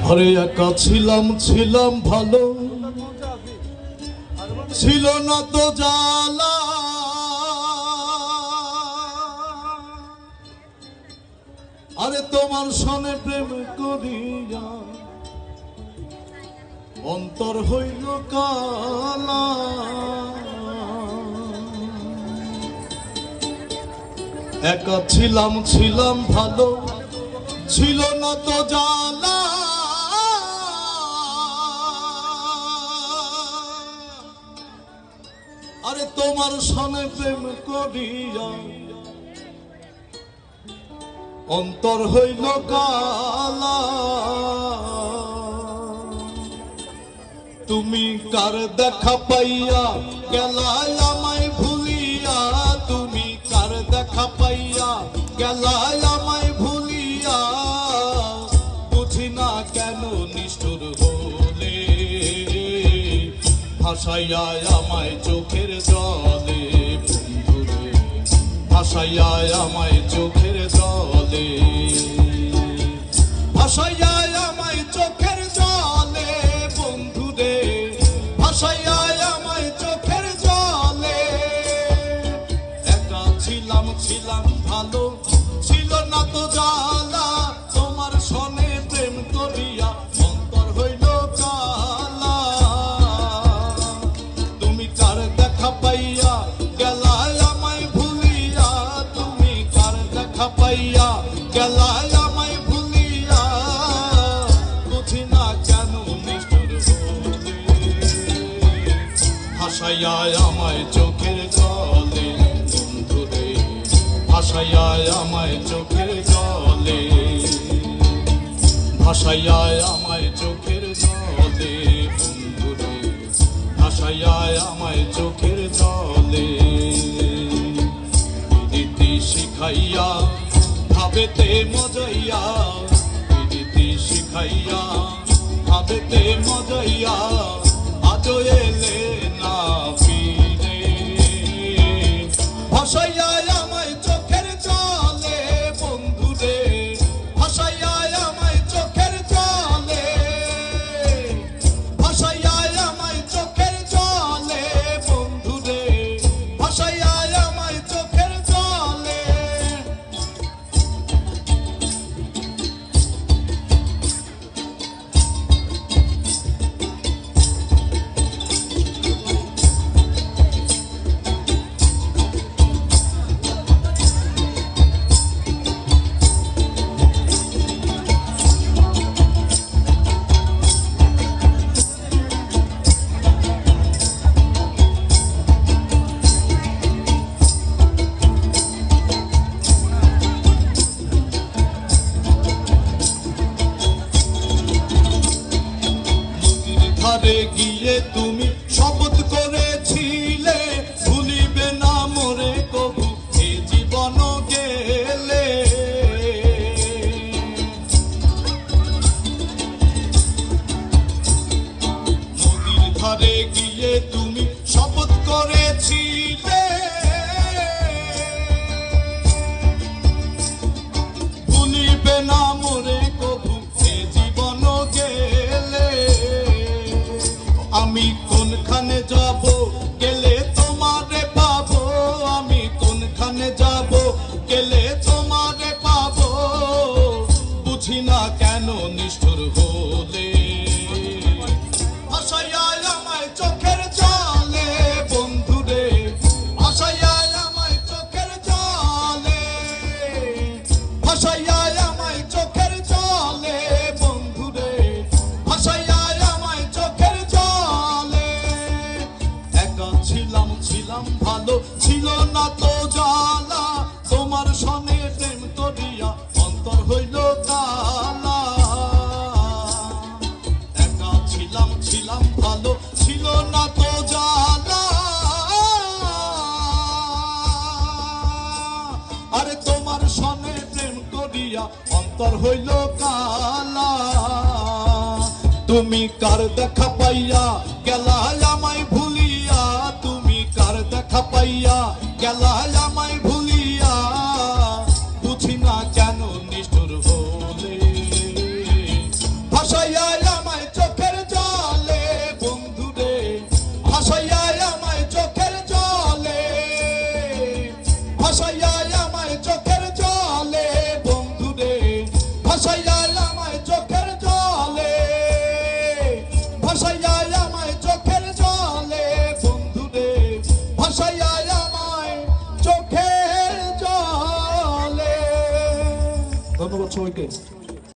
ঘরে একা ছিলাম ছিলাম ভালো, ছিল না তো জ্বালা। আরে তোমার সনে প্রেম করিয়া অন্তর হইল কালা। একা ছিলাম ছিলাম ভালো, ছিল না তো জ্বালা। আরে তোমার সনে প্রেম করিয়া অন্তর হইল কালা। তুমি কার দেখা পাইয়া গেলাই আমায় ভুলিয়া, তুমি কার দেখা পাইয়া গেলাই আমায় ভুলিয়া। বুঝি না কেন নিষ্ঠুর হলে ভাসাইয়া আমায় চোখের জলে। বন্ধুরে ভাসাইয়া আমায় চোখের জলে, ভাসাইয়া আমায় চোখের জলে। বন্ধুরে ভাসাইয়া আমায় চোখের জলে। একা ছিলাম ছিলাম ভালো, ছিল না তো জ্বালা। তোমার সনে প্রেম করিয়া অন্তর হইল কালা। তুমি কার দেখা পাইয়া গেলাই আমায় ভুলিয়া, তুমি কার দেখা পাইয়া গেলাই আমায় ভুলিয়া। বুঝি না কেন নিষ্ঠুর হলে ভাসাইয়া আমায় চোখের জলে। বন্ধুরে ভাসাইয়া আমায় চোখের জলে, ভাসাইয়া আমায় চোখের জলে। বন্ধুরে ভাসাইয়া আমায় চোখের জলে। রীতি শিখাইয়া ভাবেতে মজাইয়া, রীতি শিখাইয়া ভাবেতে মজাইয়া। আজও এলে না ফিরে ভাসাইয়া আমায় চোখের জলে। বন্ধুরে ভাসাইয়া আমায় চোখের জলে, ভাসাইয়া আমায় চোখের জলে। বন্ধুরে ভাসাইয়া আমায় চোখের জলে। ধারে গিয়ে তুমি শপথ করেছিলে, ভুলিবে না মোরে কবু এ জীবন গেলে। নদীর ধারে গিয়ে তুমি শপথ করেছিলে, ভুলিবে না মোরে কবু এ জীবন গেলে। আমি কোনখানে যাব গেলে তোমারে পাবো, আমি কোনখানে যাব গেলে তোমারে পাবো। বুঝি না কেন নিষ্ঠুর হলে ভাসাইয়া আমায় চোখের জলে। বন্ধুরে ভাসাইয়া আমায় চোখের জলে, ভাসাইয়া আমায় চোখের জলে। বন্ধুরে ভাসাইয়া আমায় চোখের জলে। একা ছিলাম ছিলাম ভালো, ছিল না তো জ্বালা। তোমার সনে প্রেম করিয়া অন্তর হইল কালা। একা ছিলাম ছিলাম ভালো, ছিল না তো জ্বালা। আরে তোমার সনে প্রেম করিয়া অন্তর হইল কালা। তুমি কার দেখা পাইয়া গেলাই আমায় ভুলিয়া, তুমি কার দেখা পাইয়া গেলাই আমায় ভুলিয়া। বুঝি না কেন নিষ্ঠুর হলে ভাসাইয়া ভাসাইয়া আমায় চোখের জলে বন্ধুরে ভাসাইয়া আমায় চোখের জলে ভাসাইয়া আমায় চোখের জলে বন্ধুরে ভাসাইয়া আমায় চোখের জলে। ধন্যবাদ সবাইকে।